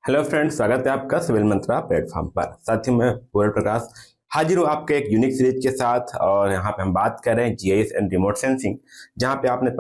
Hello friends, स्वागत है आपका सिविल मंत्रा प्लेटफॉर्म पर। साथ ही मैं पूर्ण प्रकाश हाजिर हूँ आपके एक यूनिक सीरीज के साथ। और यहाँ पे हम बात कर रहे हैं जीआईएस एंड रिमोट सेंसिंग, जहाँ पे आपने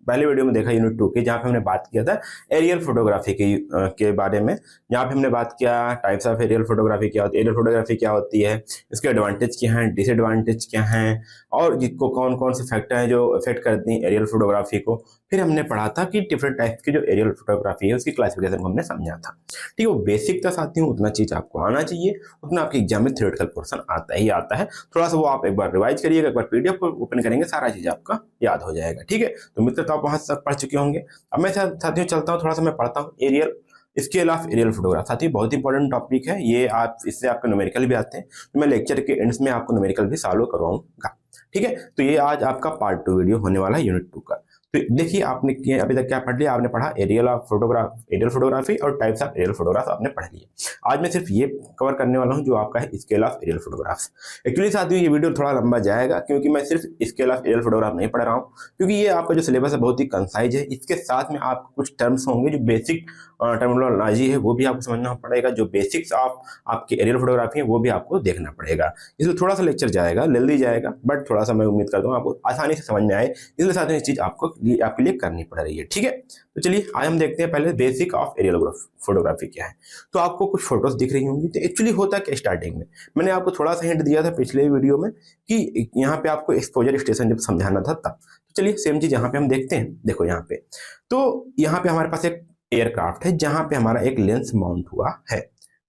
पहले वीडियो में देखा यूनिट 2 की, जहाँ पे हमने बात किया था एरियल फोटोग्राफी के बारे में। जहाँ पे हमने बात किया टाइप्स ऑफ एरियल फोटोग्राफी क्या होती है, एरियल फोटोग्राफी क्या होती है, इसके एडवांटेज क्या हैं, डिसएडवांटेज क्या हैं, और जिसको कौन कौन से फैक्टर हैं जो इफेक्ट करती हैं एरियल फोटोग्राफी को। फिर हमने पढ़ा था कि डिफरेंट टाइप्स की जो एरियल फोटोग्राफी है उसकी क्लासिफिकेशन को हमने समझा था। ठीक है, वो बेसिक था साथियों, उतना चीज आपको आना चाहिए, उतना आपके एग्जाम में थ्योरेटिकल पोर्शन आता ही आता है। थोड़ा सा वो आप एक बार रिवाइज करिएगा, एक बार पीडीएफ को ओपन करेंगे, सारा चीज आपका याद हो जाएगा। ठीक है, तो उम्मीद करता हूं आप वहां तक पढ़ चुके होंगे। अब मैं साथियों चलता हूँ, थोड़ा सा मैं पढ़ता हूँ aerial scale of aerial photograph. साथियों बहुत इंपॉर्टेंट टॉपिक है ये, आप इससे आपके न्यूमेरिकल भी आते हैं, तो मैं लेक्चर के एंड्स में आपको न्यूमेरिकल भी सॉल्व करवाऊंगा। ठीक है, तो ये आज आपका पार्ट 2 वीडियो होने वाला है यूनिट 2 का। तो देखिए आपने अभी तक क्या पढ़ लिया, आपने पढ़ा एरियल फोटोग्राफी और टाइप्स ऑफ एरियल फोटोग्राफ आपने पढ़ लिया। आज मैं सिर्फ ये कवर करने वाला हूँ जो आपका है scale of aerial photographs. Actually साथियों ये वीडियो थोड़ा लंबा जाएगा, क्योंकि मैं सिर्फ स्केल ऑफ एरियल फोटोग्राफ नहीं पढ़ रहा हूँ, क्योंकि ये आपका जो सिलेबस है बहुत ही कंसाइज है। इसके साथ में आपको कुछ टर्म्स होंगे, जो बेसिक टर्मिनोलॉजी है वो भी आपको समझना पड़ेगा, जो बेसिक्स ऑफ आपकी एरियल फोटोग्राफी है वो भी आपको देखना पड़ेगा। इसलिए थोड़ा सा लेक्चर जाएगा, जल्दी जाएगा, बट थोड़ा सा मैं उम्मीद करता हूँ आपको आसानी से समझ में आए, इसलिए साथ में ये चीज आपके लिए करनी पड़ रही है। ठीक है, तो चलिए आज हम देखते हैं पहले बेसिक ऑफ एरियल फोटोग्राफी क्या है। तो आपको कुछ फोटोज दिख रही होंगी, तो एक्चुअली होता क्या स्टार्टिंग में मैंने आपको थोड़ा सा हिंट दिया था पिछले वीडियो में कि यहाँ पे आपको एक्सपोजर स्टेशन जब समझाना था तब। तो चलिए सेम चीज यहाँ पे हम देखते हैं। देखो यहाँ पे, तो यहाँ पे हमारे पास एक एयरक्राफ्ट है जहां पे हमारा एक लेंस माउंट हुआ है।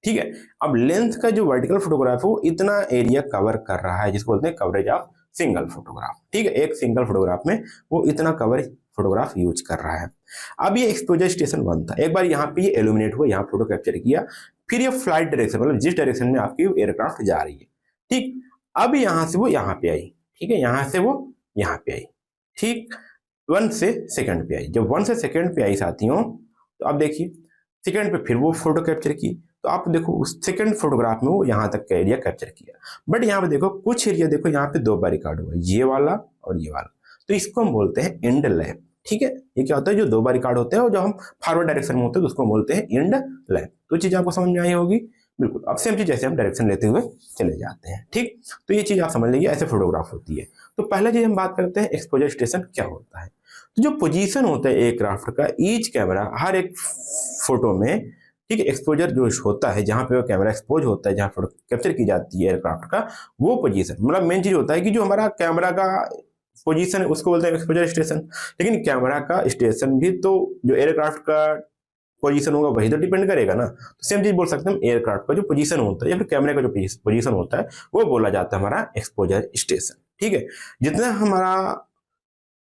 ठीक है, अब लेंस का जो वर्टिकल फोटोग्राफ है वो इतना एरिया कवर कर रहा है, जिसको बोलते हैं कवरेज ऑफ सिंगल फोटोग्राफ। ठीक है, एक सिंगल फोटोग्राफ में वो इतना कवरेज फोटोग्राफ यूज कर रहा है। अब ये एक्सपोजर स्टेशन 1 था, एक बार यहाँ पे ये एल्यूमिनेट हुआ, यहाँ फोटो कैप्चर किया, फिर ये फ्लाइट डायरेक्शन मतलब जिस डायरेक्शन में आपकी एयरक्राफ्ट जा रही है। ठीक, अब यहाँ से वो यहाँ पे आई। ठीक है, यहाँ से वो यहाँ पे आई। ठीक, 1 से सेकंड पे आई। जब 1 से सेकंड पे आई साथियों, तो आप देखिए सेकंड पे फिर वो फोटो कैप्चर की, तो आप देखो उस सेकंड फोटोग्राफ में वो यहाँ तक का एरिया कैप्चर किया। बट यहाँ पे देखो कुछ एरिया, देखो यहाँ पे 2 बार रिकॉर्ड हुआ, ये वाला और ये वाला, तो इसको हम बोलते हैं एंड लैप। ठीक है, ये क्या होता है, जो 2 बार रिकॉर्ड होते हैं और जो हम फॉरवर्ड डायरेक्शन में होते हैं तो उसको बोलते हैं एंड लैप। तो चीज आपको समझ में आई होगी बिल्कुल। अब सेम चीज जैसे हम डायरेक्शन लेते हुए चले जाते हैं। ठीक, तो ये चीज आप समझ लीजिए, ऐसे फोटोग्राफ होती है। तो पहला चीज हम बात करते हैं एक्सपोजर स्टेशन क्या होता है। तो जो पोजीशन होता है एयरक्राफ्ट का, ईच कैमरा हर एक फोटो में, ठीक है, एक्सपोजर जो होता है जहां पे वो कैमरा एक्सपोज होता है, जहां फोटो कैप्चर की जाती है एयरक्राफ्ट का, वो पोजीशन मतलब मेन चीज होता है कि जो हमारा कैमरा का पोजीशन है उसको बोलते हैं एक्सपोजर स्टेशन। लेकिन कैमरा का स्टेशन भी तो जो एयरक्राफ्ट का पोजीशन होगा वही तो डिपेंड करेगा ना। तो सेम चीज बोल सकते हैं, एयरक्राफ्ट का जो पोजीशन होता है या फिर कैमरे का जो पोजीशन होता है वो बोला जाता है हमारा एक्सपोजर स्टेशन। ठीक है, जितना हमारा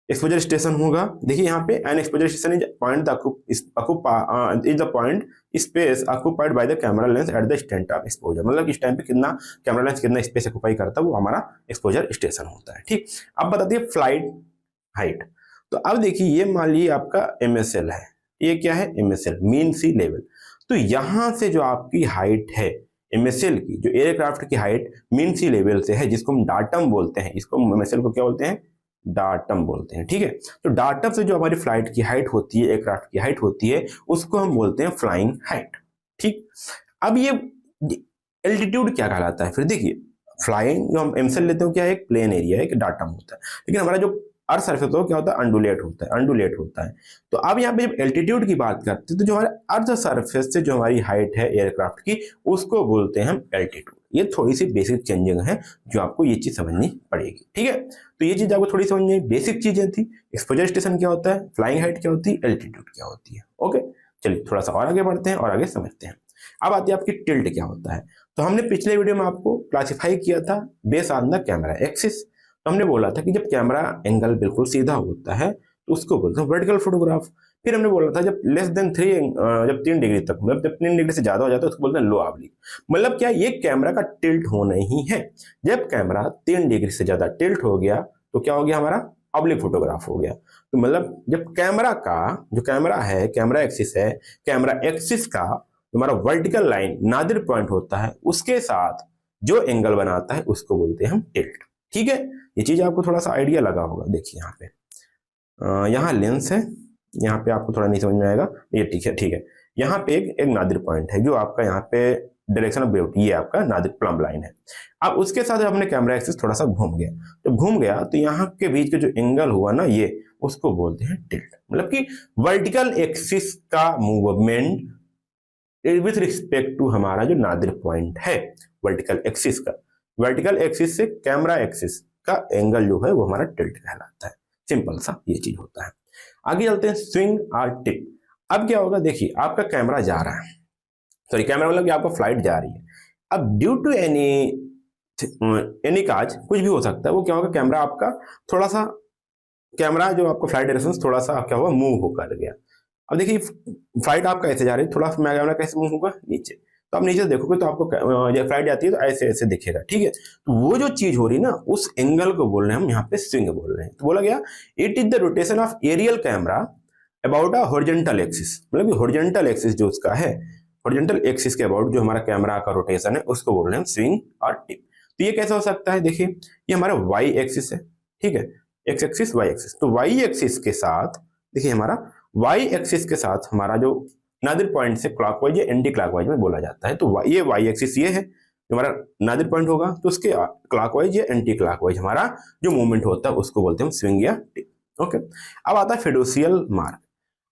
एक्सपोजर स्टेशन होगा, देखिए यहाँ पे an exposure station is point is the point space occupied by the camera lens at the instant of exposure. मतलब इस टाइम पे कितना कैमरा लेंस कितना स्पेस ऑक्युपाई करता है वो हमारा एक्सपोजर स्टेशन होता है। ठीक, अब बता दिए फ्लाइट हाइट। तो अब देखिए ये मान लीजिए आपका MSL है, ये क्या है MSL मीन सी लेवल। तो यहां से जो आपकी हाइट है MSL की, जो एयरक्राफ्ट की हाइट मीन सी लेवल से है, जिसको हम डाटम बोलते हैं, इसको MSL को क्या बोलते हैं, डाटम बोलते हैं। ठीक है, तो डाटम से जो हमारी फ्लाइट की हाइट होती है, एयरक्राफ्ट की हाइट होती है, उसको हम बोलते हैं फ्लाइंग हाइट। ठीक, अब ये एल्टीट्यूड क्या कहलाता है, फिर देखिए फ्लाइंग जो हम MSL लेते हैं क्या है, एक प्लेन एरिया है, एक डाटम होता है। लेकिन हमारा जो अर्थ सरफेस होता है क्या होता है, अंडुलेट होता है। तो अब यहाँ पे जब एल्टीट्यूड की बात करते हैं तो जो हमारे अर्थ सरफेस से जो हमारी हाइट है एयरक्राफ्ट की, उसको बोलते हैं हम एल्टीट्यूड। ये थोड़ी सी बेसिक चेंजिंग है जो आपको ये चीज समझनी पड़ेगी। ठीक है, तो ये चीज आपको थोड़ी समझ में बेसिक चीजें थी। एक्सपोजर स्टेशन क्या होता है, फ्लाइंग हाइट क्या होती है, एल्टीट्यूड क्या होती है। ओके, चलिए थोड़ा सा और आगे बढ़ते हैं और आगे समझते हैं। अब आती है आपकी टिल्ट क्या होता है। तो हमने पिछले वीडियो में आपको क्लासिफाई किया था base on the camera axis. तो हमने बोला था कि जब कैमरा एंगल बिल्कुल सीधा होता है तो उसको बोलते हैं वर्टिकल फोटोग्राफ। फिर हमने बोला था जब लेस देन 3 जब 3 डिग्री तक, मतलब जब 3 डिग्री से ज्यादा हो जाता है उसको बोलते हैं लो ऑब्लिक। मतलब क्या, ये कैमरा का टिल्ट होना ही है। जब कैमरा 3 डिग्री से ज्यादा टिल्ट हो गया तो क्या हो गया, हमारा ऑब्लिक फोटोग्राफ हो गया। तो मतलब जब कैमरा का जो कैमरा है, कैमरा एक्सिस है, कैमरा एक्सिस का हमारा वर्टिकल लाइन नादिर पॉइंट होता है, उसके साथ जो एंगल बनाता है उसको बोलते हैं हम टिल्ट। ठीक है, ये चीज आपको थोड़ा सा आइडिया लगा होगा। देखिए यहाँ पे यहाँ लेंस है, यहाँ पे आपको थोड़ा नहीं समझ में आएगा, ये ठीक है। यहाँ पे एक नादिर पॉइंट है जो आपका यहाँ पे डायरेक्शन ऑफ ग्रेविटी, ये आपका नादिर प्लम्ब लाइन है। अब उसके साथ अपने कैमरा एक्सिस थोड़ा सा घूम गया, जब घूम गया तो यहाँ के बीच के जो एंगल हुआ ना, ये उसको बोलते हैं टिल्ट। मतलब कि वर्टिकल एक्सिस का मूवमेंट विथ रिस्पेक्ट टू हमारा जो नादिर पॉइंट है वर्टिकल एक्सिस का, वर्टिकल एक्सिस से कैमरा एक्सिस का एंगल जो है वो हमारा टिल्ट कहलाता है। सिंपल सा ये चीज होता है। आगे चलते हैं स्विंग और टिप। अब क्या होगा, देखिए आपका कैमरा जा रहा है, सॉरी कैमरा मतलब कि आपका फ्लाइट जा रही है। अब ड्यू टू एनी काज, कुछ भी हो सकता है, वो क्या होगा, कैमरा आपका थोड़ा सा, कैमरा जो आपका फ्लाइट डायरेक्शन थोड़ा सा क्या हुआ, मूव होकर गया। अब देखिए फ्लाइट आपका ऐसे जा रही है, थोड़ा सा कैमरा कैसे मूव होगा, नीचे। तो आप नीचे देखोगे तो आपको जब फ्लाइट जाती है तो ऐसे ऐसे दिखेगा, ठीक है। तो वो जो चीज हो रही है ना, उस एंगल को बोल रहे हैं हम यहाँ पे स्विंग बोल रहे हैं। तो बोला गया it is the rotation of aerial camera about a horizontal axis, मतलब कि हॉरिजॉन्टल एक्सिस जो उसका है, हॉरिजॉन्टल एक्सिस के अबाउट जो हमारा कैमरा का रोटेशन है, उसको बोल रहे हैं स्विंग और टिप। तो ये कैसे हो सकता है, देखिए ये हमारा वाई एक्सिस है, ठीक है, एक्स एक्सिस वाई एक्सिस। तो वाई एक्सिस के साथ देखिए, हमारा वाई एक्सिस के साथ हमारा जो नादिर पॉइंट से क्लॉकवाइज या एंटी क्लॉकवाइज में बोला जाता है। तो ये वाई एक्सिस ये है जो हमारा नादिर पॉइंट होगा, तो उसके क्लॉकवाइज या एंटी क्लॉकवाइज हमारा जो मूवमेंट होता है उसको बोलते हैं स्विंग या टिप। ओके, अब आता है फिडुशियल मार्क।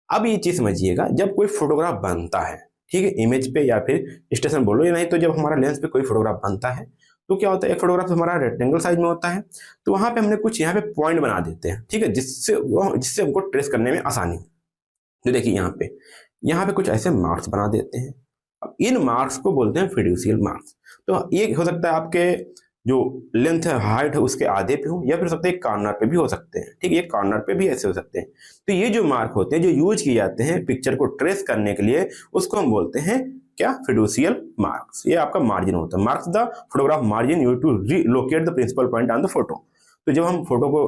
अब ये चीज समझिएगा, जब कोई फोटोग्राफ बनता है, ठीक है, इमेज पे या फिर स्टेशन बोलो, या नहीं तो जब हमारा लेंस पे कोई फोटोग्राफ बनता है, तो क्या होता है, एक फोटोग्राफ हमारा रेक्टेंगल साइज में होता है, तो वहां पे हमने कुछ यहाँ पे पॉइंट बना देते हैं, ठीक है, जिससे हमको ट्रेस करने में आसानी। तो देखिए यहाँ पे कुछ ऐसे मार्क्स बना देते हैं। अब इन मार्क्स को बोलते हैं फिड्यूशियल मार्क्स। तो ये हो सकता है आपके जो लेंथ है, हाइट है, उसके आधे पे हो, या फिर सकते हैं कॉर्नर पे भी हो सकते हैं, ठीक है, ये कॉर्नर पे भी ऐसे हो सकते हैं। तो ये जो मार्क होते हैं जो यूज किए जाते हैं पिक्चर को ट्रेस करने के लिए, उसको हम बोलते हैं क्या, फिडुशियल मार्क्स। ये आपका मार्जिन होता है, marks the photograph margin you to relocate the principal point on the photo. तो जब हम फोटो को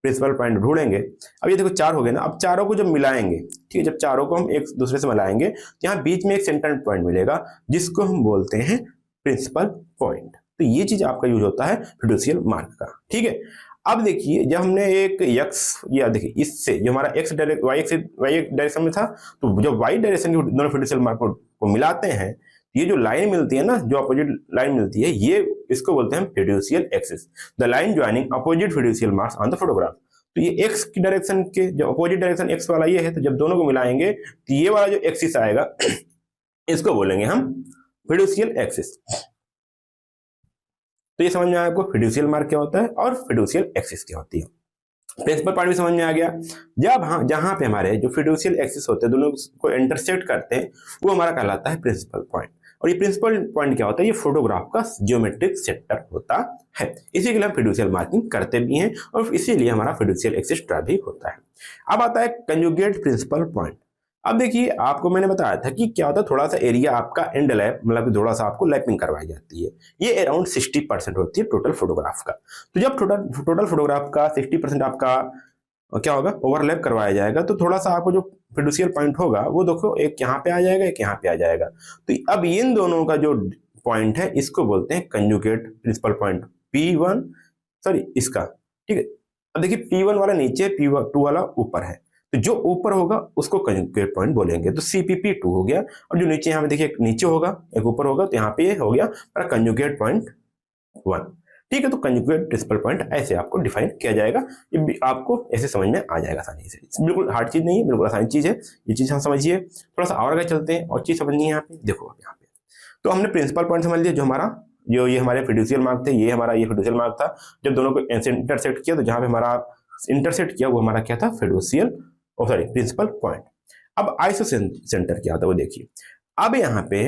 प्रिंसिपल पॉइंट ढूंढेंगे, अब ये देखो चार हो गए ना, अब चारों को जब मिलाएंगे, ठीक है, जब चारों को हम एक दूसरे से मिलाएंगे तो यहाँ बीच में एक सेंटर पॉइंट मिलेगा जिसको हम बोलते हैं प्रिंसिपल पॉइंट। तो ये चीज आपका यूज होता है फिडुशियल मार्क का, ठीक है। अब देखिए जब हमने एक एक्स, या देखिए इससे जो हमारा एक्स वाई डायरेक्शन में था, तो जब वाई डायरेक्शन के दोनों फिडुशियल मार्क को मिलाते हैं, ये जो लाइन मिलती है ना, जो अपोजिट लाइन मिलती है, ये इसको बोलते हैं fiducial axis, the line joining opposite fiducial marks on the photograph. तो ये एक्स की डायरेक्शन के जो अपोजिट डायरेक्शन एक्स वाला ये है, तो जब दोनों को मिलाएंगे तो ये वाला जो एक्सिस आएगा इसको बोलेंगे हम फिडुशियल एक्सिस। तो ये समझ में आया आपको फिडुशियल मार्क क्या होता है और फिडुशियल एक्सिस क्या होती है। प्रिंसिपल पॉइंट भी समझ में आ गया। जब जहां पे हमारे जो फिडुशियल एक्सिस होते हैं दोनों को इंटरसेक्ट करते हैं, वो हमारा कहलाता है प्रिंसिपल पॉइंट। और ये प्रिंसिपल पॉइंट क्या होता है, ये फोटोग्राफ का जियोमेट्रिक सेक्टर होता है। इसी के लिए हम फिडुशियल मार्किंग करते भी हैं और इसीलिए हमारा फिडुशियल एक्सिस भी होता है। अब आता है कंजुगेट प्रिंसिपल पॉइंट। अब देखिए आपको मैंने बताया था कि क्या होता है, थोड़ा सा एरिया आपका एंड लैप, मतलब थोड़ा सा आपको लैपिंग करवाई जाती है। ये अराउंड 60% होती है टोटल फोटोग्राफ का। तो जब टोटल फोटोग्राफ का 60% आपका क्या होगा, ओवरलैप करवाया जाएगा, तो थोड़ा सा आपको जो फिडुशियल पॉइंट होगा वो देखो एक यहाँ पे आ जाएगा, एक यहाँ पे आ जाएगा। तो अब इन दोनों का जो पॉइंट है इसको बोलते हैं conjugate principal point P1, sorry इसका, ठीक है। अब देखिए P1 वाला नीचे, P2 वाला ऊपर है, तो जो ऊपर होगा उसको कंजुगेट पॉइंट बोलेंगे। तो CPP2 हो गया, और जो नीचे यहाँ पे देखिए एक नीचे होगा एक ऊपर होगा, तो यहाँ पे ये हो गया कंजुगेट पॉइंट 1, ठीक है। तो कंजुगेट प्रिंसिपल पॉइंट ऐसे आपको डिफाइन किया जाएगा, ये भी आपको ऐसे समझ में आ जाएगा आसानी से। बिल्कुल हार्ड चीज नहीं है, बिल्कुल आसान चीज है, ये चीज हम समझिए। थोड़ा सा और आगे चलते हैं और चीज समझनी है यहाँ पे। देखो यहाँ पे तो हमने प्रिंसिपल पॉइंट समझ लिया, जो हमारा जो ये हमारे फिडुशियल मार्क थे, ये हमारा ये फिडुशियल मार्क था। जब दोनों को इंटरसेक्ट किया तो जहां पे हमारा इंटरसेक्ट किया वो हमारा क्या था, फिडुशियल सॉरी प्रिंसिपल पॉइंट। अब आइसो सेंटर क्या था वो देखिए। अब यहाँ पे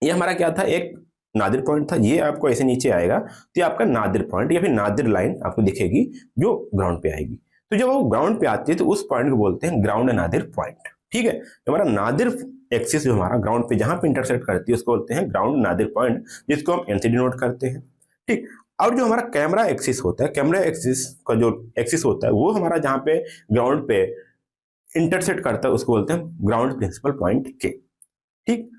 ये हमारा क्या था, एक नादिर पॉइंट था, ये आपको ऐसे नीचे आएगा तो ये आपका नादिर पॉइंट या फिर नादिर लाइन आपको दिखेगी जो ग्राउंड पे आएगी। तो जब वो ग्राउंड पे आती है तो उस पॉइंट को बोलते हैं ग्राउंड नादिर पॉइंट, ठीक है। हमारा नादिर एक्सिस जो हमारा ग्राउंड पे जहां पे इंटरसेक्ट करती है उसको बोलते हैं ग्राउंड नादिर पॉइंट, जिसको हम NC डिनोट करते हैं, ठीक। और जो हमारा कैमरा एक्सिस होता है, कैमरा एक्सिस का जो एक्सिस होता है वो हमारा जहां पे ग्राउंड पे इंटरसेक्ट करता है उसको बोलते हैं ग्राउंड प्रिंसिपल पॉइंट के, ठीक।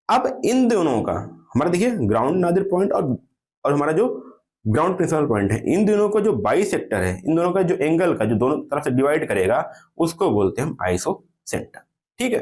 अब इन दोनों का हमारा देखिए ग्राउंड नादिर पॉइंट और हमारा जो ग्राउंड प्रिंसिपल पॉइंट है, इन दोनों का जो बाई सेक्टर है, इन दोनों का जो एंगल का जो दोनों तरफ से डिवाइड करेगा उसको बोलते हैं हम आइसो सेंटर, ठीक है।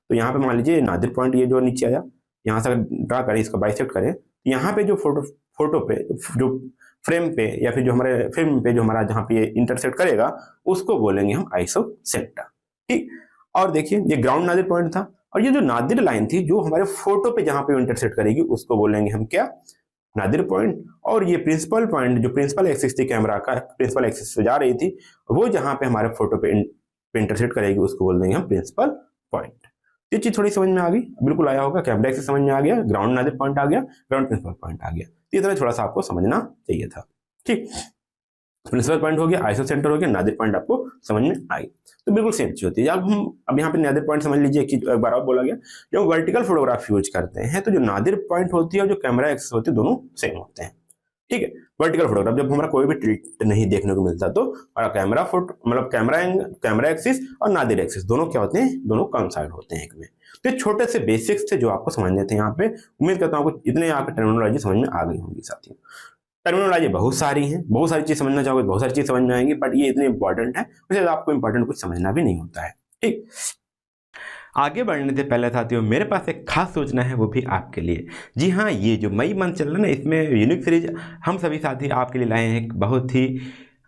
तो यहाँ पे मान लीजिए नादिर पॉइंट ये जो नीचे आया, यहाँ से अगर ड्रा करें, इसको बाइसेक्ट करें, तो यहाँ पे जो फोटो पे जो फ्रेम पे या फिर जो हमारे फिल्म पे जो हमारा जहाँ पे इंटरसेक्ट करेगा उसको बोलेंगे हम आइसोसेंटर। ठीक, और देखिए ये ग्राउंड नादिर पॉइंट था, और ये जो नादिर लाइन थी जो हमारे फोटो पे जहाँ पे इंटरसेक्ट करेगी उसको बोलेंगे हम क्या, नादिर पॉइंट। और ये प्रिंसिपल पॉइंट जो प्रिंसिपल एक्सिस थी कैमरा का, प्रिंसिपल एक्सिस से जा रही थी, वो जहाँ पे हमारे फोटो पे इंटरसेक्ट करेगी उसको बोल देंगे हम प्रिंसिपल पॉइंट। ये चीज थोड़ी समझ में आ गई, बिल्कुल आया होगा, कैमरा एक्सिस समझ में आ गया, ग्राउंड नादिर पॉइंट आ गया, ग्राउंड प्रिंसिपल पॉइंट आ गया। ये तरह थोड़ा सा आपको समझना चाहिए था। ठीक, प्रिंसिपल पॉइंट हो गया, आइसो सेंटर हो गया, नादिर पॉइंट आपको समझ में आई। तो बिल्कुल सेम चीज होती है। जब हम अब यहाँ पे नादिर पॉइंट समझ लीजिए कि एक बार और बोला गया, जब वर्टिकल फोटोग्राफ यूज करते हैं तो जो नादिर पॉइंट होती है और जो कैमरा एक्सिस होती है दोनों सेम होते हैं। ठीक है, वर्टिकल फोटोग्राफ जब हमारा कोई भी टिल्ट नहीं देखने को मिलता तो और कैमरा फोटो मतलब कैमरा एक्सिस और नादिर एक्सिस दोनों क्या होते हैं, दोनों कंसाइड होते हैं एक में। तो ये छोटे से बेसिक्स थे जो आपको समझने थे यहाँ पे। उम्मीद करता हूँ आपको इतने आपको टर्मिनोलॉजी समझ में आ गई होंगी साथियों। टर्मिनोलॉजी बहुत सारी हैं, बहुत सारी चीज समझना चाहोगे बहुत सारी चीज समझ में आएंगी, बट ये इतने इंपॉर्टेंट है वैसे आपको इंपॉर्टेंट कुछ समझना भी नहीं होता है। ठीक, आगे बढ़ने से पहले साथियों मेरे पास एक खास सूचना है, वो भी आपके लिए। जी हाँ, ये जो मई मंथ चल रहा है ना, इसमें यूनिक सीरीज हम सभी साथी आपके लिए लाए हैं एक बहुत ही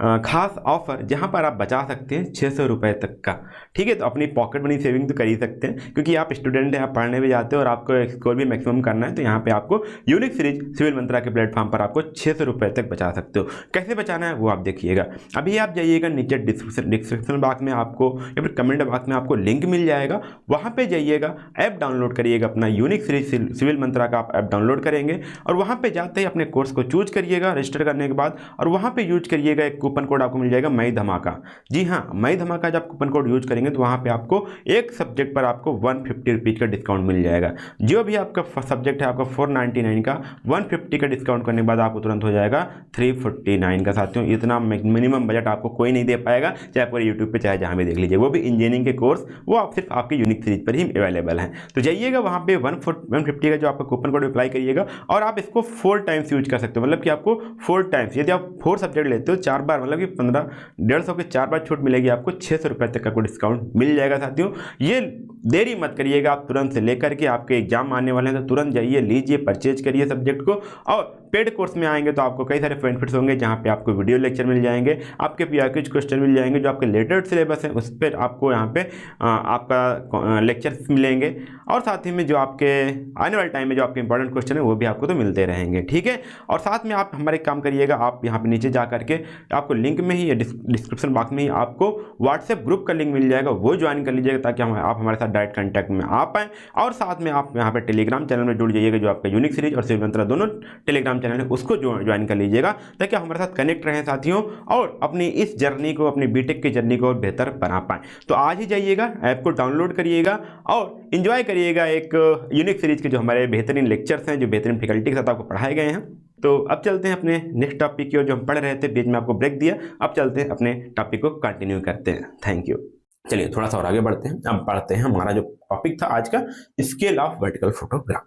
खास ऑफर, जहां पर आप बचा सकते हैं 600 रुपये तक का। ठीक है, तो अपनी पॉकेट मनी सेविंग तो कर ही सकते हैं, क्योंकि आप स्टूडेंट हैं, आप पढ़ने भी जाते हो और आपको स्कोर भी मैक्सिमम करना है। तो यहाँ पे आपको यूनिक सीरीज सिविल मंत्रा के प्लेटफॉर्म पर आपको 600 रुपये तक बचा सकते हो। कैसे बचाना है वो आप देखिएगा। अभी आप जाइएगा नीचे डिस्क्रिप्शन बॉक्स में आपको या फिर कमेंट बॉक्स में आपको लिंक मिल जाएगा, वहाँ पर जाइएगा, ऐप डाउनलोड करिएगा, अपना यूनिक सीरीज सिविल मंत्रा का आप ऐप डाउनलोड करेंगे और वहाँ पर जाते ही अपने कोर्स को चूज करिएगा रजिस्टर करने के बाद, और वहाँ पर यूज करिएगा एक कूपन कोड आपको मिल जाएगा मई धमाका। जी हाँ, मई धमाका जब कूपन कोड यूज करेंगे तो वहाँ पे आपको एक सब्जेक्ट पर आपको 150 रुपीज़ का डिस्काउंट मिल जाएगा। जो भी आपका सब्जेक्ट है आपका 499 का, 150 का डिस्काउंट करने के बाद आपको तुरंत हो जाएगा 349 का। साथियों इतना मिनिमम बजट आपको कोई नहीं दे पाएगा, चाहे आप यूट्यूब पर चाहे जहाँ भी देख लीजिए, वो भी इंजीनियरिंग के कोर्स, वो आप सिर्फ आपके यूनिक सीरीज पर ही अवेलेबल है। तो जाइएगा वहाँ पे 150 का जो आपका कूपन कोड अप्लाई करिएगा और आप इसको 4 टाइम्स यूज कर सकते हो। मतलब कि आपको 4 टाइम्स, यदि आप 4 सब्जेक्ट लेते हो 4 बार, मतलब कि 1,500 के 4 बार छूट मिलेगी, आपको 600 रुपये तक का कोई डिस्काउंट मिल जाएगा। साथियों ये देरी मत करिएगा, आप तुरंत से लेकर के, आपके एग्जाम आने वाले हैं तो तुरंत जाइए, लीजिए, परचेज करिए सब्जेक्ट को। और पेड कोर्स में आएंगे तो आपको कई सारे बेनिफिट्स होंगे, जहां पे आपको वीडियो लेक्चर मिल जाएंगे, आपके पीआईक्यू क्वेश्चन मिल जाएंगे, जो आपके लेटेस्ट सिलेबस है उस पर आपको यहाँ पे आपका लेक्चर्स मिलेंगे, और साथ ही में जो आपके आने वाले टाइम में जो आपके इंपॉर्टेंट क्वेश्चन है वो भी आपको तो मिलते रहेंगे। ठीक है, और साथ में आप हमारे काम करिएगा, आप यहाँ पे नीचे जा करके आपको लिंक में ही या डिस्क्रिप्शन बॉक्स में ही आपको व्हाट्सएप ग्रुप का लिंक मिल जाएगा, वो ज्वाइन कर लीजिएगा ताकि आप हमारे साथ डायरेक्ट कॉन्टैक्ट में आ पाएँ। और साथ में आप यहाँ पे टेलीग्राम चैनल में जुड़ जाइएगा, जो आपका यूनिक सीरीज और सिविल मंत्रा दोनों टेलीग्राम चैनल है उसको ज्वाइन कर लीजिएगा, ताकि आप हमारे साथ कनेक्ट रहें साथियों, और अपनी इस जर्नी को, अपनी बीटेक की जर्नी को और बेहतर बना पाएँ। तो आज ही जाइएगा, ऐप को डाउनलोड करिएगा और एंजॉय करिएगा एक यूनिक सीरीज के जो हमारे बेहतरीन लेक्चर्स हैं, जो बेहतरीन फैकल्टी के साथ आपको पढ़ाए गए हैं। तो अब चलते हैं अपने नेक्स्ट टॉपिक की ओर, जो हम पढ़ रहे थे, बीच में आपको ब्रेक दिया, अब चलते हैं अपने टॉपिक को कंटिन्यू करते हैं। Thank you. चलिए थोड़ा सा और आगे बढ़ते हैं। अब पढ़ते हैं हमारा जो टॉपिक था आज का, स्केल ऑफ वर्टिकल फोटोग्राफ।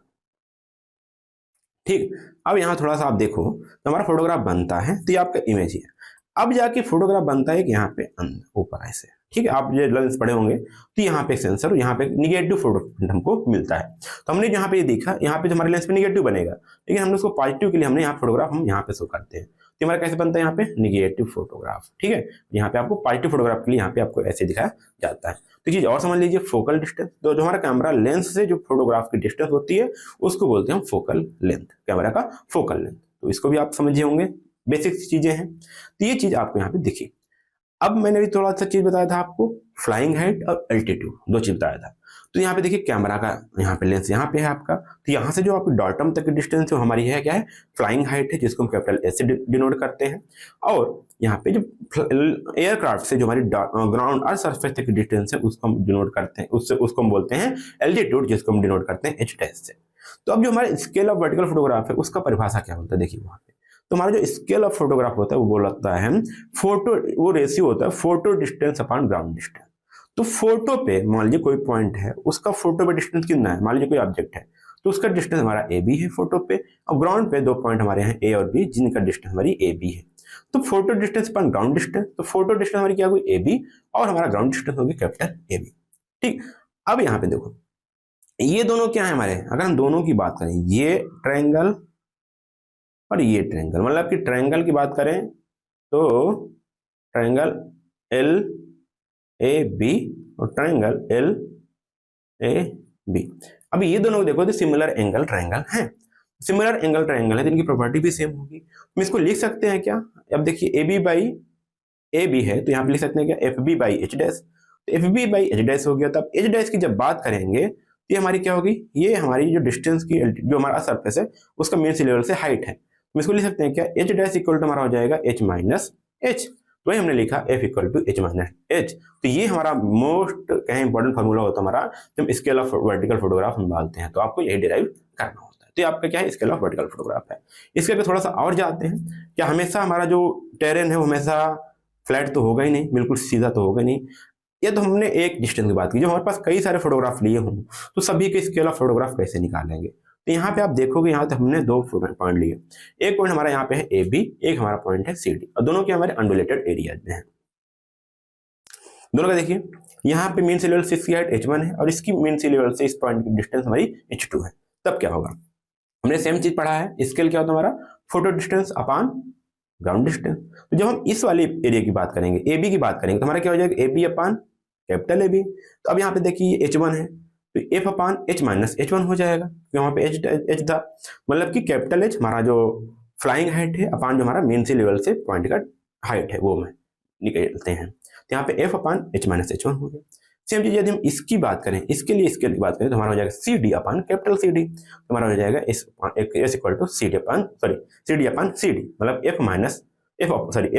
ठीक, अब यहाँ थोड़ा सा आप देखो, तो हमारा फोटोग्राफ बनता है तो ये आपका इमेज है। अब जाके फोटोग्राफ बनता है कि यहाँ पे ऊपर ऐसे, ठीक है, आप ये लेंस पढ़े होंगे, तो यहाँ पे सेंसर, यहाँ पे निगेटिव फोटो हमको मिलता है। तो हमने यहाँ पे ये देखा, यहाँ पे हमारे लेंस पे निगेटिव बनेगा, लेकिन हमने उसको पॉजिटिव के लिए हमने यहाँ फोटोग्राफ हम यहाँ पे शो करते हैं। तो हमारा कैसे बनता है, यहाँ पे निगेटिव फोटोग्राफ। ठीक है, यहाँ पे आपको पॉजिटिव फोटोग्राफ के लिए यहाँ पे आपको ऐसे दिखाया जाता है। तो चीज और समझ लीजिए, फोकल डिस्टेंस, तो जो हमारा कैमरा लेंस से जो फोटोग्राफ की डिस्टेंस होती है उसको बोलते हैं हम फोकल लेंथ, कैमरा का फोकल लेंथ। तो इसको भी आप समझे होंगे, बेसिक चीजें हैं। तो ये चीज आपको यहाँ पे दिखी। अब मैंने भी थोड़ा सा चीज बताया था आपको, फ्लाइंग हाइट और अल्टीट्यूड, दो चीज बताया था। तो यहाँ पे देखिए कैमरा का यहाँ पे लेंस यहाँ पे है आपका, तो यहाँ से जो आपकी डॉटम तक की डिस्टेंस है हमारी है क्या है, फ्लाइंग हाइट है, जिसको हम कैपिटल एस से डिनोट करते हैं। और यहाँ पे जो एयरक्राफ्ट से जो हमारी ग्राउंड और सरफेस तक की डिस्टेंस है उसको हम डिनोट करते हैं, उसको हम बोलते हैं एल्टीट्यूड, जिसको हम डिनोट करते हैं एच डैश से। तो अब जो हमारा स्केल ऑफ वर्टिकल फोटोग्राफ है उसका परिभाषा क्या होता है, देखिए वहाँ पे। तो हमारा जो स्केल ऑफ फोटोग्राफ होता है वो बोलता है फोटो, वो रेशियो होता है photo distance upon ground distance. तो फोटो पे मान लीजिए कोई पॉइंट है, उसका फोटो पे डिस्टेंस कितना है, मान लीजिए कोई ऑब्जेक्ट है तो उसका डिस्टेंस हमारा ए बी है फोटो पे, और ग्राउंड पे दो पॉइंट हमारे हैं ए और बी, जिनका डिस्टेंस हमारी ए बी है। तो photo distance upon ground distance, तो फोटो डिस्टेंस हमारी क्या हुई, ए बी, और हमारा ग्राउंड डिस्टेंस होगी कैपिटल ए बी। ठीक, अब यहाँ पे देखो, ये दोनों क्या है हमारे, अगर हम दोनों की बात करें, ये ट्रायंगल और ये ट्रायंगल, मतलब कि ट्रायंगल की बात करें तो ट्रायंगल एल ए बी और ट्रायंगल एल ए बी। अब ये दोनों देखो तो सिमिलर एंगल ट्रायंगल है, सिमिलर एंगल ट्रायंगल है तो इनकी प्रॉपर्टी भी सेम होगी। हम इसको लिख सकते हैं क्या, अब देखिए A B by A B है तो यहाँ पे लिख सकते हैं क्या, F B by H dash. तो F B by H dash हो गया। तब एच डैश की जब बात करेंगे तो ये हमारी क्या होगी, ये हमारी जो डिस्टेंस की जो हमारा सरफेस है उसका मेन सी लेवल से हाइट है। हम इसको लिख सकते हैं क्या, एच डैश इक्वल टू हमारा हो जाएगा एच माइनस एच। तो वही हमने लिखा F equal to H minus H. तो ये हमारा मोस्ट कहें इंपॉर्टेंट फार्मूला होता है हमारा जब स्केल ऑफ वर्टिकल फोटोग्राफ हम निकालते हैं, तो आपको यही डिराइव करना होता है। तो ये आपका क्या है, स्केल ऑफ वर्टिकल फोटोग्राफ है। इसके आगे थोड़ा सा और जाते हैं, क्या हमेशा हमारा जो टेरेन है वो हमेशा फ्लैट तो होगा ही नहीं, बिल्कुल सीधा तो होगा नहीं। ये तो हमने एक डिस्टेंस की बात की, जो हमारे पास कई सारे फोटोग्राफ लिए हों तो सभी के स्केल ऑफ फोटोग्राफ कैसे निकालेंगे। तो यहाँ पे आप देखोगे, यहाँ पे हमने दो पॉइंट लिए, एक पॉइंट हमारा यहाँ पे है ए बी, एक हमारा पॉइंट है सी डी, और दोनों के हमारे अनरिलेटेड एरियाज में है। दोनों का देखिए, यहाँ पे मीन सी लेवल से इसकी हाइट h1 है और इसकी मीन सी लेवल से इस पॉइंट की डिस्टेंस हमारी h2 है। तब क्या होगा, हमने सेम चीज पढ़ा है, स्केल क्या होता है हमारा, photo distance upon ground distance. तो जब हम इस वाले एरिया की बात करेंगे, ए बी की बात करेंगे, तो हमारा क्या हो जाएगा, A B upon capital A B. तो अब यहाँ पे देखिए h1 है तो F upon H minus h1 हो जाएगा, क्योंकि वहाँ पे एच था, मतलब कि कैपिटल एच हमारा जो फ्लाइंग हाइट है अपॉन जो हमारा मेन सी लेवल से पॉइंट का हाइट है वो में निकलते हैं। तो यहाँ पे F upon H minus H one हो गया। सेम चीज यदि हम इसकी बात करें, इसके लिए स्केल की बात करें तो हमारा हो जाएगा C D upon capital C D. तो हमारा हो जाएगा S equal to C D upon C D upon C D, मतलब F minus F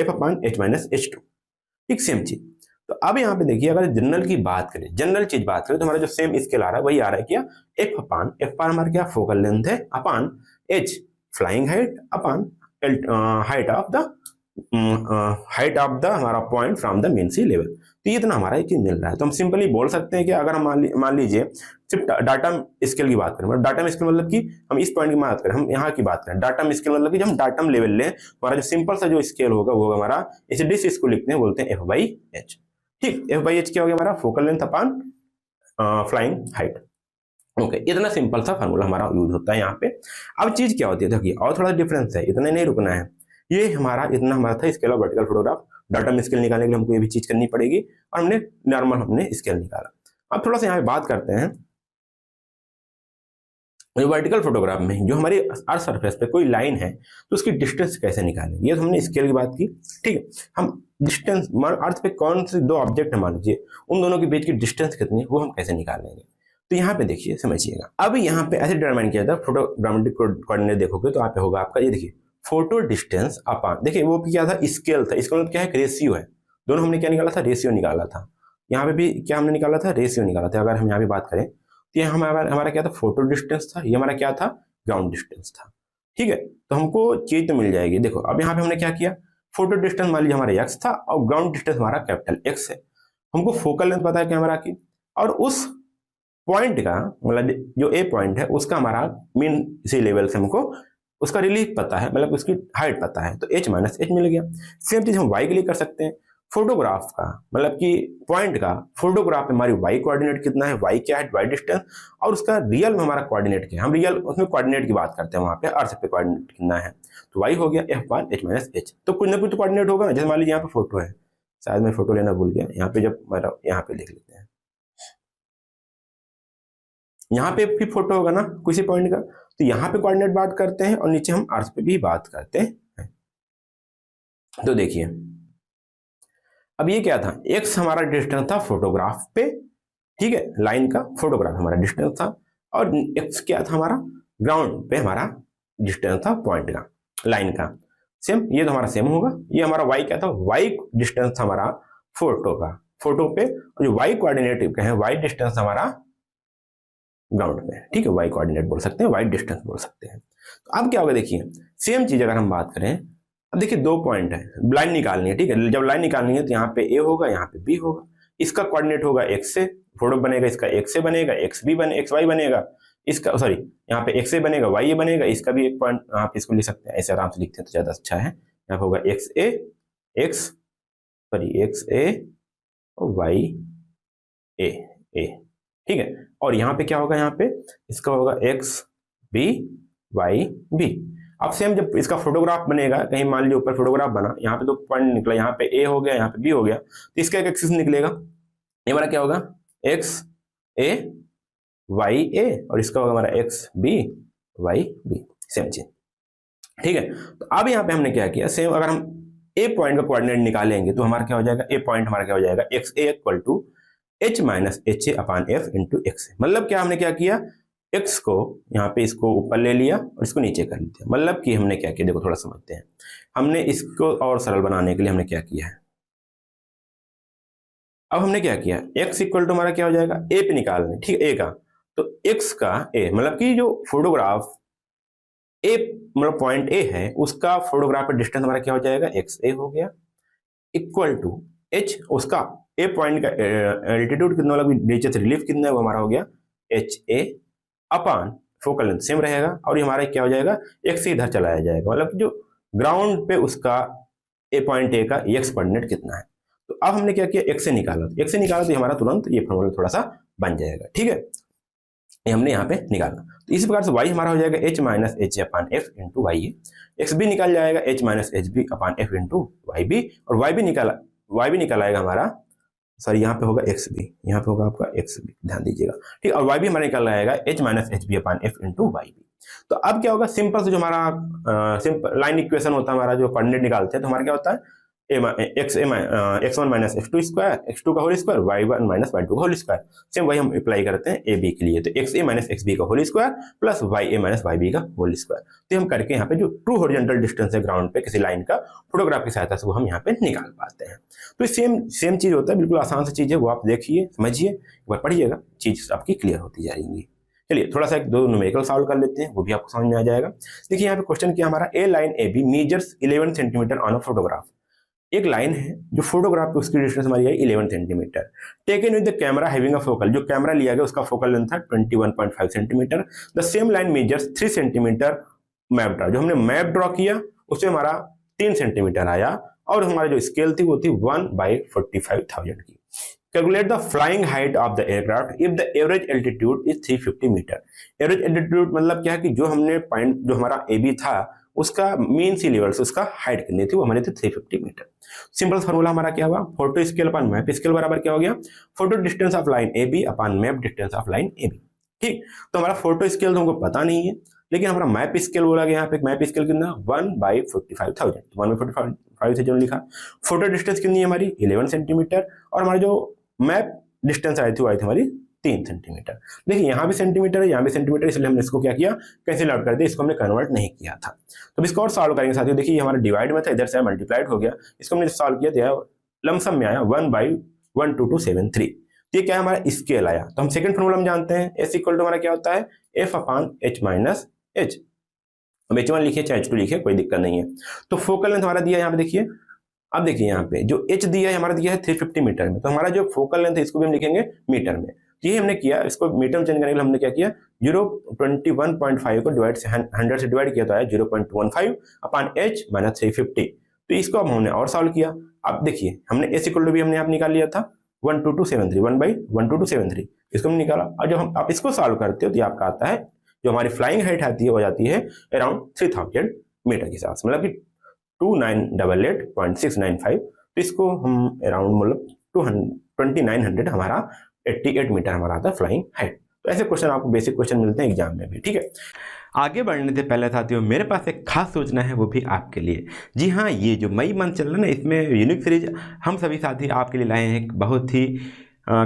upon H minus H two. ठीक सेम चीज। तो अब यहाँ पे देखिए, अगर जनरल की बात करें, जनरल चीज बात करें तो हमारा जो सेम स्केल आ रहा है वही आ रहा है क्या, एफ पार हमारा क्या फोकल लेंथ है upon H flying height upon height of the हमारा point from the mean sea level. तो ये इतना हमारा एक चीज मिल रहा है। तो हम सिंपली बोल सकते हैं कि अगर हम मान लीजिए सिर्फ डाटम स्केल की बात करें, मतलब डाटम स्केल मतलब कि हम इस पॉइंट की बात करें, हम यहाँ की बात करें, डाटम स्केल मतलब कि जब हम डाटम लेवल लें हमारा जो सिंपल सा जो स्केल होगा वो हमारा इस डिस इसको लिखते हैं, बोलते हैं एफ बाई एच। ठीक, एफ बाई एच क्या हो गया हमारा, focal length upon flying height. Okay, इतना सिंपल सा फार्मूला हमारा यूज होता है यहाँ पे। अब चीज क्या होती है, देखिए और थोड़ा डिफरेंस है, इतना नहीं रुकना है। ये हमारा इतना हमारा था scale of vertical photograph, data scale निकालने के लिए हमको ये भी चीज करनी पड़ेगी, और हमने नॉर्मल हमने स्केल निकाला। अब थोड़ा सा यहाँ पे बात करते हैं, जो वर्टिकल फोटोग्राफ में जो हमारी अर्थ सरफेस पे कोई लाइन है तो उसकी डिस्टेंस कैसे निकालेंगे। ये तो हमने स्केल की बात की, ठीक है। हम डिस्टेंस अर्थ पे कौन से दो ऑब्जेक्ट है मान लीजिए, उन दोनों के बीच की डिस्टेंस कितनी है वो हम कैसे निकालेंगे। तो यहाँ पे देखिए समझिएगा, अब यहाँ पे ऐसे डिटरमाइन किया था, फोटोग्रामेट्रिक कोऑर्डिनेट देखोगे तो यहाँ पे होगा आपका, ये देखिए फोटो डिस्टेंस अपॉन, देखिए वो क्या था, स्केल था, इसका मतलब क्या है, रेशियो है। दोनों हमने क्या निकाला था, रेशियो निकाला था। यहाँ पे भी क्या हमने निकाला था, रेशियो निकाला था। अगर हम यहाँ पे बात करें तो ये हमारा क्या था, फोटो डिस्टेंस था, ये हमारा क्या था, ग्राउंड डिस्टेंस था। ठीक है, तो हमको चीज तो मिल जाएगी। देखो अब यहाँ पे हमने क्या किया, फोटो डिस्टेंस मान लीजिए हमारा एक्स था और ग्राउंड डिस्टेंस हमारा कैपिटल एक्स है। हमको फोकल लेंथ पता है क्या हमारा की, और उस पॉइंट का मतलब जो ए पॉइंट है उसका हमारा मीन सी लेवल से हमको उसका रिलीफ पता है, मतलब उसकी हाइट पता है, तो एच माइनस एच मिल गया। सेम चीज हम वाई के लिए कर सकते हैं, फोटोग्राफ का मतलब कि पॉइंट का फोटोग्राफ में हमारी वाई कोऑर्डिनेट कितना है, वाई क्या है, वाई डिस्टेंस, और उसका रियल में हमारा कोऑर्डिनेट क्या है, हम रियल उसमें कोऑर्डिनेट की बात करते हैं, वहां पे अर्थ पे कोऑर्डिनेट कितना है, तो वाई हो गया F one H minus H. तो कुछ ना कुछ तो कोऑर्डिनेट होगा ना, जैसे मान लीजिए यहाँ पे फोटो है, शायद मैं फोटो लेना भूल गया, यहाँ पे जब यहाँ पे लिख लेते हैं, यहाँ पे भी फोटो होगा ना किसी पॉइंट का, तो यहाँ पे कोऑर्डिनेट बात करते हैं और नीचे हम अर्थ पे भी बात करते हैं। तो देखिए अब ये क्या था, एक्स हमारा डिस्टेंस था फोटोग्राफ पे, ठीक है, लाइन का फोटोग्राफ हमारा डिस्टेंस था, और एक्स क्या था हमारा, ग्राउंड पे हमारा डिस्टेंस था पॉइंट का, लाइन का। सेम ये तो हमारा सेम होगा। ये हमारा वाई क्या था, वाई डिस्टेंस था हमारा फोटो का, फोटो पे, और जो वाई कोऑर्डिनेट है, वाई डिस्टेंस हमारा ग्राउंड पे, ठीक है, वाई कोऑर्डिनेट बोल सकते हैं, वाई डिस्टेंस बोल सकते हैं। तो अब क्या होगा, देखिए सेम चीज अगर हम बात करें, अब देखिए दो पॉइंट है, लाइन निकालनी है, ठीक है, जब लाइन निकालनी है तो यहाँ पे ए होगा, यहाँ पे बी होगा, इसका कोऑर्डिनेट होगा एक्स से, फोटो बनेगा इसका एक्स से बनेगा, एक्स बी बने एक्स वाई बनेगा, इसका सॉरी यहाँ पे एक्स ए बनेगा, वाई ए बनेगा, इसका भी एक पॉइंट आप इसको लिख सकते हैं, ऐसे आराम से लिखते हैं तो ज्यादा अच्छा है। यहाँ पे होगा एक्स ए और वाई ए, ठीक है, और यहाँ पे क्या होगा, यहाँ पे इसका होगा एक्स बी वाई बी। अब सेम जब इसका फोटोग्राफ बनेगा, कहीं मान लीजिए ऊपर फोटोग्राफ बना, यहाँ पे तो पॉइंट निकला, यहाँ पे ए हो गया, यहाँ पे बी हो गया, तो इसका एक एक्सिस निकलेगा, ये हमारा क्या होगा एक्स ए वाई ए, और इसका होगा हमारा X B Y B, same चीज। ठीक है, तो अब यहाँ पे हमने क्या किया, सेम अगर हम ए पॉइंट का कोऑर्डिनेट निकालेंगे तो हमारा क्या हो जाएगा, ए पॉइंट हमारा क्या हो जाएगा, X A equal to H minus H A upon F into X. मतलब क्या हमने क्या किया, एक्स को यहाँ पे इसको ऊपर ले लिया और इसको नीचे कर लिया। मतलब कि हमने क्या किया, देखो थोड़ा समझते हैं, हमने इसको और सरल बनाने के लिए हमने क्या किया है, अब हमने क्या किया, x इक्वल टू हमारा क्या हो जाएगा, a पे निकालना है, ठीक है, a का, तो x का a मतलब कि जो फोटोग्राफ a मतलब पॉइंट a है उसका फोटोग्राफ का डिस्टेंस हमारा क्या हो जाएगा, xa हो गया, इक्वल टू h उसका a पॉइंट का एल्टीट्यूड कितना, मतलब नीचे से रिलीफ कितना है, वो हमारा हो गया ha upon focal length same रहेगा, और ये हमारा क्या हो जाएगा, x से इधर चलाया जाएगा, मतलब जो ग्राउंड पे उसका a पॉइंट a का x कोऑर्डिनेट कितना है। तो अब हमने क्या किया, x से निकाला, तो x से निकाला तो हमारा तुरंत ये फॉर्मूला थोड़ा सा बन जाएगा। ठीक है, ये हमने यहाँ पे निकाला, तो इसी प्रकार से y हमारा हो जाएगा h minus H upon F into Y A, X भी निकाल जाएगा h minus H B upon F into Y B, और y भी निकाल आएगा हमारा, सॉरी यहाँ पे होगा एक्स बी, यहाँ पे होगा आपका एक्स बी, ध्यान दीजिएगा, ठीक, और y भी हमारा निकल आएगा h minus H B upon F into Y B. तो अब क्या होगा, सिंपल से जो हमारा सिंपल लाइन इक्वेशन होता है, हमारा जो कोऑर्डिनेट निकालते हैं, तो हमारा क्या होता है, x1 minus x2 square, x2 का whole square, y1 minus y2 का होल स्क्वायर। सेम वही हम अप्लाई करते हैं ए बी के लिए, तो xa माइनस xb का whole square plus ya minus yb का होल स्क्वायर। तो हम करके यहाँ पे जो ट्रू हॉरिजॉन्टल डिस्टेंस है ग्राउंड पे किसी लाइन का, फोटोग्राफ की सहायता से वो हम यहाँ पे निकाल पाते हैं। तो सेम चीज होता है, बिल्कुल आसान सी चीज है, वो आप देखिए समझिए, एक बार पढ़िएगा, चीज आपकी क्लियर होती जाएगी। चलिए थोड़ा सा एक दो न्यूमेरिकल सॉल्व कर लेते हैं, वो भी आपको समझ में आ जाएगा। देखिए यहाँ पे क्वेश्चन किया हमारा, a line A B measures 11 centimetre on a photograph. एक लाइन है जो फोटोग्राफ पे उसकी डिस्टेंस हमारी है 11 centimetre, taken with the camera having a focal, जो कैमरा लिया गया उसका फोकल लेंथ था 21.5 centimetre. The same line measures 3 centimetre map draw, जो हमने मैप ड्रॉ किया उसमें हमारा 3 सेंटीमीटर आया, और हमारी जो स्केल थी वो थी 1/45,000 की। Calculate the flying height of the aircraft if the average altitude is 350 metre. Average altitude मतलब क्या है कि जो हमने पॉइंट जो हमारा ए बी था उसका मीन सी लेवल से उसका हाइट कितनी थी, वो हमारे थे 350 मीटर। सिंपल फार्मूला हमारा क्या हुआ, photo scale upon map scale बराबर क्या हो गया, photo distance of line A B upon map distance of line A B. ठीक, तो हमारा फोटो स्केल तो हमको पता नहीं है, लेकिन हमारा मैप स्केल बोला गया, यहाँ पे मैप स्केल कितना 1/45,000, 1/45 से जो लिखा। फोटो डिस्टेंस कितनी है हमारी 11 सेंटीमीटर, और हमारी जो मैप डिस्टेंस आई थी हमारी 3 सेंटीमीटर। देखिए यहाँ भी सेंटीमीटर है, यहाँ भी सेंटीमीटर, इसलिए हमने इसको क्या किया, कैंसिल आउट कर दिया, इसको हमने कन्वर्ट नहीं किया था। तो इसको और सॉल्व करेंगे साथियों। देखिए हमारा डिवाइड में था, इधर से मल्टीप्लाइड हो गया, इसको हमने सॉल्व किया तो लमसम में आया 1/12273। ये क्या है, हमारा स्केल आया। तो हम सेकंड फॉर्मूला हम जानते हैं, एस इक्वल टू हमारा क्या होता है, F upon H minus H. हम h1 लिखिए चाहे h2 लिखिए, कोई दिक्कत नहीं है। तो फोकल लेंथ हमारा दिया है यहाँ पे, देखिए अब देखिए यहाँ पे जो h दिया है हमारा दिया है 350 मीटर में, तो हमारा जो फोकल लेंथ है इसको भी हम लिखेंगे मीटर में। ये हमने किया, इसको मीटर में चेंज करने के लिए हमने क्या किया, 0.21.5 को डिवाइड से 100 से डिवाइड किया तो आया 0.15 अपॉन h माइनस 350। तो इसको अब हमने और सॉल्व किया। अब देखिए हमने एस इक्वल टू भी हमने यहाँ निकाल लिया था 12273, 1/12273, इसको हमने निकाला। और जब हम आप इसको सॉल्व करते हो तो आपका आता है, जो हमारी फ्लाइंग हाइट आती है वो जाती है अराउंड 3000 मीटर के हिसाब से, मतलब कि 2988.695। तो इसको हम अराउंड मतलब 2900 हमारा 88 मीटर हमारा आता है फ्लाइंग हाइट। तो ऐसे क्वेश्चन आपको बेसिक क्वेश्चन मिलते हैं एग्जाम में भी। ठीक है, आगे बढ़ने से पहले साथियों मेरे पास एक खास सूचना है, वो भी आपके लिए। जी हाँ, ये जो मई मंथ चल रहा है ना, इसमें यूनिक सीरीज हम सभी साथी आपके लिए लाए हैं एक बहुत ही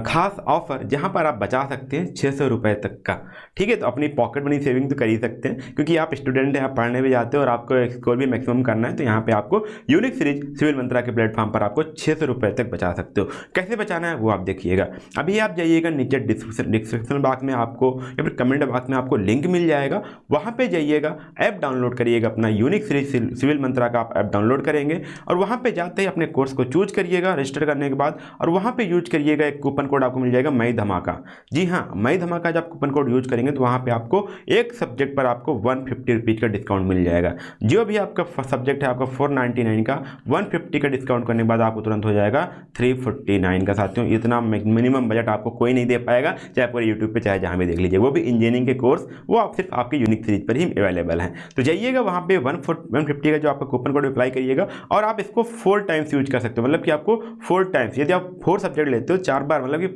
खास ऑफर, जहां पर आप बचा सकते हैं 600 रुपये तक का। ठीक है, तो अपनी पॉकेट मनी सेविंग तो कर ही सकते हैं, क्योंकि आप स्टूडेंट हैं, आप पढ़ने भी जाते हो और आपको स्कोर भी मैक्सिमम करना है। तो यहाँ पे आपको यूनिक सीरीज सिविल मंत्रा के प्लेटफॉर्म पर आपको 600 रुपये तक बचा सकते हो। कैसे बचाना है वो आप देखिएगा। अभी आप जाइएगा नीचे डिस्क्रिप्शन बॉक्स में आपको या फिर कमेंट बॉक्स में आपको लिंक मिल जाएगा, वहाँ पर जाइएगा, ऐप डाउनलोड करिएगा, अपना यूनिक सीरीज सिविल मंत्रा का आप ऐप डाउनलोड करेंगे और वहाँ पर जाते ही अपने कोर्स को चूज करिएगा रजिस्टर करने के बाद, और वहाँ पर यूज करिएगा एक कूपन कोड आपको मिल जाएगा मई धमाका। जी हाँ, मई धमाका जब कूपन कोड यूज करेंगे तो वहाँ पे आपको एक सब्जेक्ट पर आपको 150 रुपीज़ का डिस्काउंट मिल जाएगा। जो भी आपका सब्जेक्ट है आपका 499 का, 150 का डिस्काउंट करने के बाद आपको तुरंत हो जाएगा 349 का। साथियों इतना मिनिमम बजट आपको कोई नहीं दे पाएगा, चाहे पूरे यूट्यूब पे चाहे जहाँ भी देख लीजिए, वो भी इंजीनियरिंग के कोर्स, वो आप सिर्फ आपके यूनिक सीरीज पर ही अवेलेबल है। तो जाइएगा वहाँ पे 150 का जो आपका कूपन कोड अप्लाई करिएगा और आप इसको 4 टाइम्स यूज कर सकते हो। मतलब कि आपको 4 टाइम्स, यदि आप 4 सब्जेक्ट लेते हो 4 बार, मतलब कि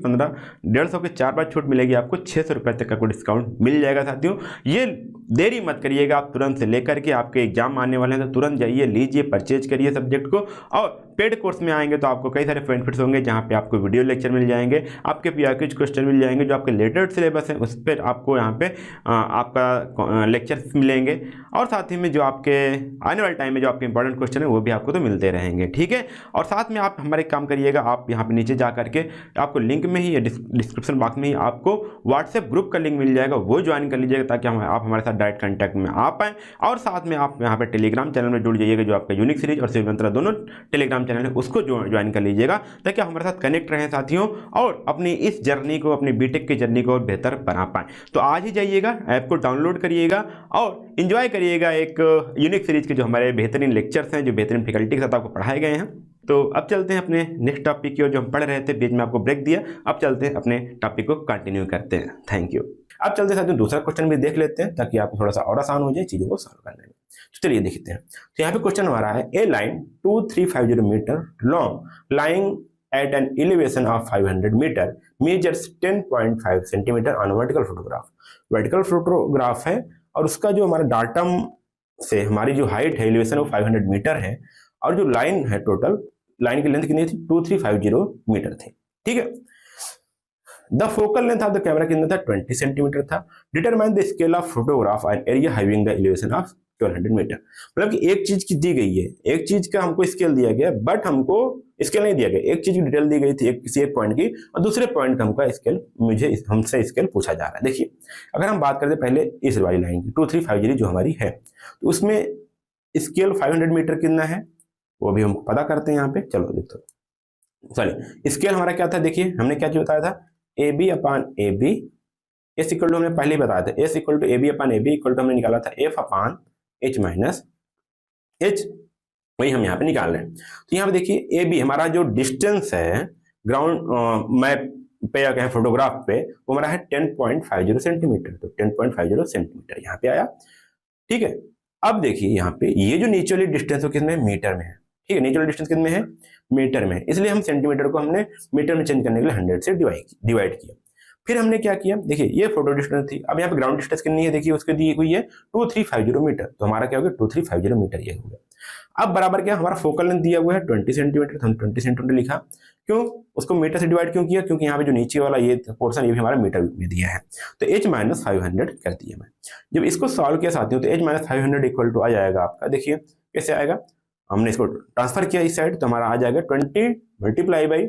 150 के 4 बार छूट मिलेगी आपको, 600 रुपये तक का कोई डिस्काउंट मिल जाएगा। साथियों ये देरी मत करिएगा, आप तुरंत से लेकर के, आपके एग्जाम आने वाले हैं तो तुरंत जाइए, लीजिए, परचेज करिए सब्जेक्ट को। और पेड कोर्स में आएंगे तो आपको कई सारे बेनिफिट्स होंगे, जहाँ पे आपको वीडियो लेक्चर मिल जाएंगे, आपके पीआईक्यू क्वेश्चन मिल जाएंगे, जो आपके लेटेस्ट सिलेबस है उस पर आपको यहाँ पे आपका लेक्चर्स मिलेंगे, और साथ ही में जो आपके आने वाले टाइम में जो आपके इंपॉर्टेंट क्वेश्चन है वो भी आपको तो मिलते रहेंगे, ठीक है। और साथ में आप हमारे काम करिएगा, आप यहाँ पे नीचे जा करके आपको लिंक में ही या डिस्क्रिप्शन बॉक्स में ही आपको व्हाट्सएप ग्रुप का लिंक मिल जाएगा, वो ज्वाइन कर लीजिएगा ताकि आप हमारे साथ डायरेक्ट कॉन्टैक्ट में आ पाएँ। और साथ में आप यहाँ पे टेलीग्राम चैनल में जुड़ जाइएगा, जो आपका यूनिक सीरीज और शिव मंत्रा दोनों टेलीग्राम चैनल है उसको ज्वाइन कर लीजिएगा, ताकि आप हमारे साथ कनेक्ट रहें साथियों, और अपनी इस जर्नी को, अपनी बीटेक की जर्नी को और बेहतर बना पाएँ। तो आज ही जाइएगा, ऐप को डाउनलोड करिएगा और इन्जॉय करिएगा एक यूनिक सीरीज के जो हमारे बेहतरीन लेक्चर्स हैं, जो बेहतरीन फैकल्टी के साथ आपको पढ़ाए गए हैं। तो अब चलते हैं अपने नेक्स्ट टॉपिक की ओर, जो हम पढ़ रहे थे, बीच में आपको ब्रेक दिया, अब चलते हैं अपने टॉपिक को कंटिन्यू करते हैं। Thank you. अब चलते साथियों दूसरा क्वेश्चन भी देख लेते हैं, ताकि आपको थोड़ा सा और आसान हो जाए चीज़ों को सॉल्व करने में। तो चलिए देखते हैं। तो यहाँ पे क्वेश्चन हमारा है, a line 2350 metre long lying at an elevation of 500 metre measures 10.5 centimetre on vertical photograph. Vertical photograph है और उसका जो हमारा डाटम से हमारी जो हाइट है, एलिवेशन वो 500 मीटर है, और जो लाइन है, टोटल लाइन की लेंथ कितनी थी, 2350 मीटर थी, ठीक है। The focal length of the camera कितना था, 20 सेंटीमीटर था। Determine the scale of photograph and area having the elevation of 1200 metre. मतलब कि एक चीज की दी गई है, एक चीज का हमको स्केल दिया गया, बट हमको स्केल नहीं दिया गया। एक चीज की डिटेल दी गई थी किसी एक पॉइंट की, और दूसरे पॉइंट का हमका स्केल हमसे स्केल पूछा जा रहा है। देखिए अगर हम बात करते पहले इस वाली लाइन की 2350 जो हमारी है, तो उसमें स्केल 500 मीटर कितना है वो भी हमको पता करते हैं यहाँ पे। चलो देखो, चलिए स्केल हमारा क्या था, देखिए हमने क्या बताया था, A B upon A B, S equal to हमने पहले ही बताया था, S equal to A B upon A B equal to हमने निकाला था F upon H minus H, वही हम यहाँ पे निकाल रहे हैं। तो यहाँ पे देखिए ए बी हमारा जो डिस्टेंस है ग्राउंड मैप पे या कहें फोटोग्राफ पे, वो हमारा है 10.50 सेंटीमीटर। तो 10.50 सेंटीमीटर यहाँ पे आया, ठीक है। अब देखिए यहाँ पे ये जो नीचे वाली डिस्टेंस वो कितने मीटर में है, ठीक है, नीचे वाली डिस्टेंस कितने है, मीटर में, इसलिए हम सेंटीमीटर को हमने मीटर में चेंज करने के लिए 100 से डिवाइड किया। फिर हमने क्या किया, देखिए ये फोटो डिस्टेंस थी, अब यहाँ पे ग्राउंड डिस्टेंस कितनी है, देखिए उसके दी हुई है 2350 मीटर, तो हमारा क्या हो गया 2350 मीटर ये हो गया। अब बराबर क्या, हमारा फोकल लेंथ दिया हुआ है 20 सेंटीमीटर, तो हम 20 सेंटीमीटर लिखा, क्यों, उसको मीटर से डिवाइड क्यों किया, क्योंकि यहाँ पे जो नीचे वाला ये पोर्शन ये भी हमारा मीटर में दिया है। तो h माइनस 500 कर दिया मैं। जब इसको सॉल्व किया साथियों, तो h माइनस 500 इक्वल टू आ जाएगा आपका, देखिए कैसे आएगा, हमने इसको ट्रांसफर किया इस साइड, तो हमारा आ जाएगा 20 मल्टीप्लाई बाई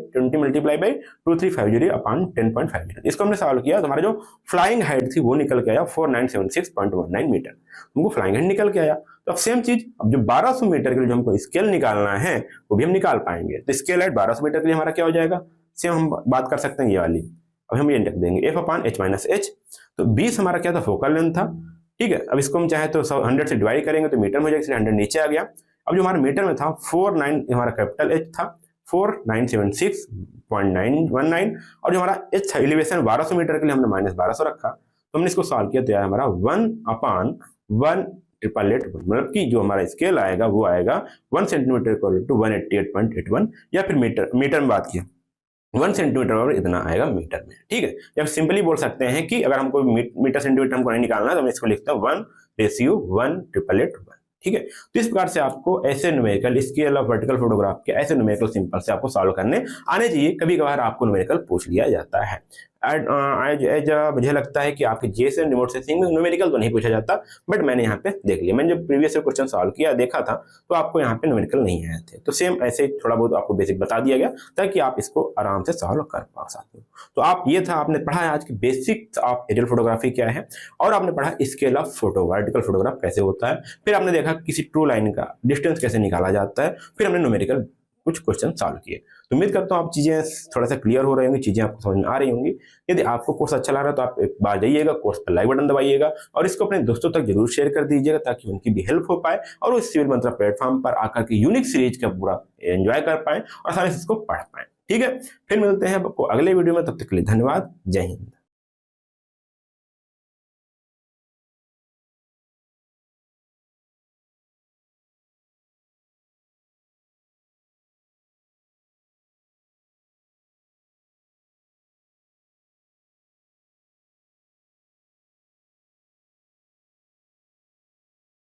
2350 अपान 10.50। इसको हमने सॉल्व किया तो हमारा जो फ्लाइंग हाइट थी वो निकल के आया 4976.19 मीटर, हमको फ्लाइंग हाइट निकल के आया। तो अब सेम चीज, अब जो 1200 मीटर के लिए जो हमको स्केल निकालना है वो भी हम निकाल पाएंगे। तो स्केल हाइट 1200 मीटर के लिए हमारा क्या हो जाएगा, सेम हम बात कर सकते हैं ये वाली, अब हम ये रख देंगे F upon H minus H. तो 20 हमारा क्या था, फोकल लेंथ था, ठीक है। अब इसको हम चाहे तो 100 से डिवाइड करेंगे तो मीटर में हो जाएगा, इसलिए 100 नीचे आ गया। अब जो हमारा मीटर में था 49 हमारा कैपिटल एच था, 4976.919, और जो हमारा एच था एलिवेशन 1200 मीटर के लिए हमने माइनस 1200 रखा। तो हमने इसको सॉल्व किया तो यार हमारा 1 अपान 1,881, मतलब कि जो हमारा स्केल आएगा वो आएगा 1 सेंटीमीटर इक्वल टू 188.81, या फिर मीटर में बात किया 1 सेंटीमीटर और इतना आएगा मीटर में, ठीक है। या सिंपली बोल सकते हैं कि अगर हमको मीटर सेंटीमीटर हमको नहीं निकालना है तो हम इसको लिखते हैं 1:1,881, ठीक है। तो इस प्रकार से आपको ऐसे numerical scale of vertical photograph के ऐसे न्यूमेरिकल सिंपल से आपको सॉल्व करने आने चाहिए। कभी कभार आपको न्यूमेरिकल पूछ लिया जाता है। मुझे लगता है कि आपके जीएसएम रिमोट सेंसिंग में न्यूमेरिकल तो नहीं पूछा जाता, बट मैंने यहाँ पे देख लिया, मैंने जब प्रीवियस क्वेश्चन सॉल्व किया देखा था तो आपको यहाँ पे न्यूमेरिकल नहीं आए थे। तो सेम ऐसे थोड़ा बहुत आपको बेसिक बता दिया गया ताकि आप इसको आराम से सॉल्व कर पा सकते हो। तो आप ये था, आपने पढ़ा है आज की बेसिक्स ऑफ एरियल फोटोग्राफी क्या है, और आपने पढ़ा scale of photo vertical photograph कैसे होता है, फिर आपने देखा किसी ट्रू लाइन का डिस्टेंस कैसे निकाला जाता है, फिर हमने न्यूमेरिकल कुछ क्वेश्चन सॉल्व किए। तो उम्मीद करता हूँ आप चीज़ें थोड़ा सा क्लियर हो रही होंगी, चीज़ें आपको समझ में आ रही होंगी। यदि आपको कोर्स अच्छा लग रहा है तो आप एक बार जाइएगा, कोर्स पर लाइक बटन दबाइएगा और इसको अपने दोस्तों तक जरूर शेयर कर दीजिएगा ताकि उनकी भी हेल्प हो पाए और उस सिविल मंत्रा प्लेटफॉर्म पर आकर के यूनिक सीरीज का पूरा एंजॉय कर पाए और आसानी से इसको पढ़ पाए। ठीक है, फिर मिलते हैं आपको अगले वीडियो में, तब तक के लिए धन्यवाद। जय हिंद।